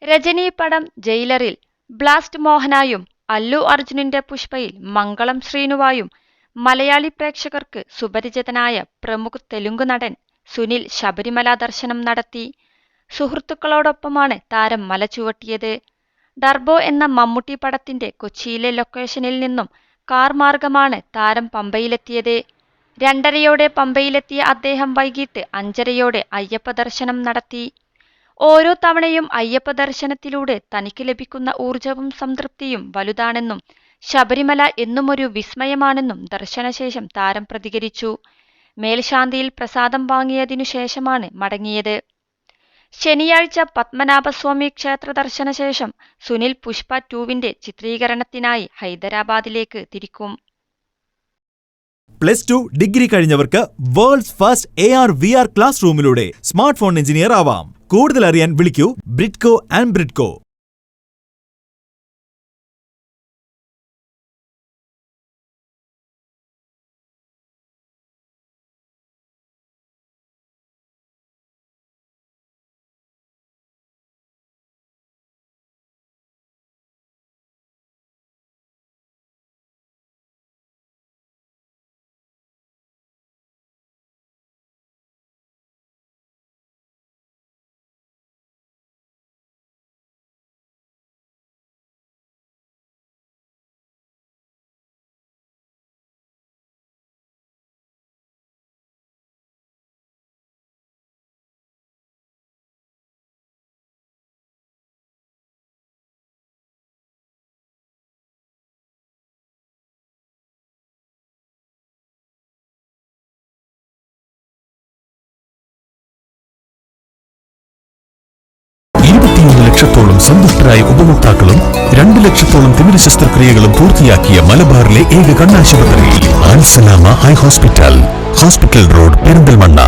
രജനി പടം ജയിലറിൽ ബ്ലാസ്റ്റ് മോഹനായും അല്ലു അർജുനന്റെ പുഷ്പയിൽ മംഗളം ശ്രീനുവായും മലയാളി പ്രേക്ഷകർക്ക് സുപരിചിതനായ പ്രമുഖ തെലുങ്ക് നടൻ സുനിൽ ശബരിമല ദർശനം നടത്തി. സുഹൃത്തുക്കളോടൊപ്പമാണ് താരം മല ചുവട്ടിയത്. ടർബോ എന്ന മമ്മൂട്ടി പടത്തിന്റെ കൊച്ചിയിലെ ലൊക്കേഷനിൽ നിന്നും കാർ മാർഗമാണ് താരം പമ്പയിലെത്തിയത്. 2:30 പമ്പയിലെത്തിയ അദ്ദേഹം വൈകിട്ട് 5:30 അയ്യപ്പ ദർശനം നടത്തി. ഓരോ തവണയും അയ്യപ്പ ദർശനത്തിലൂടെ തനിക്ക് ലഭിക്കുന്ന ഊർജവും സംതൃപ്തിയും വലുതാണെന്നും ശബരിമല എന്നുമൊരു വിസ്മയമാണെന്നും ദർശനശേഷം താരം പ്രതികരിച്ചു. മേൽശാന്തിയിൽ പ്രസാദം വാങ്ങിയതിനു ശേഷമാണ് മടങ്ങിയത്. ശനിയാഴ്ച പത്മനാഭസ്വാമി ക്ഷേത്ര ദർശനശേഷം സുനിൽ പുഷ്പ 2 ചിത്രീകരണത്തിനായി ഹൈദരാബാദിലേക്ക് തിരിക്കും. +2 ഡിഗ്രി കഴിഞ്ഞവർക്ക് വേൾഡ്സ് ഫസ്റ്റ് AR/VR ക്ലാസ് റൂമിലൂടെ സ്മാർട്ട് ഫോൺ എഞ്ചിനീയർ ആവാം. കൂടുതൽ അറിയാൻ വിളിക്കൂ ബ്രിഡ്കോ ആൻഡ് ബ്രിഡ്കോ. ലക്ഷത്തോളം സന്തുഷ്ടരായ ഉപഭോക്താക്കളും 2 ലക്ഷത്തോളം തിമിര ശസ്ത്രക്രിയകളും പൂർത്തിയാക്കിയ മലബാറിലെ ഏക കണ്ണാശുപത്രി Al Salama high hospital road Perinthalmanna.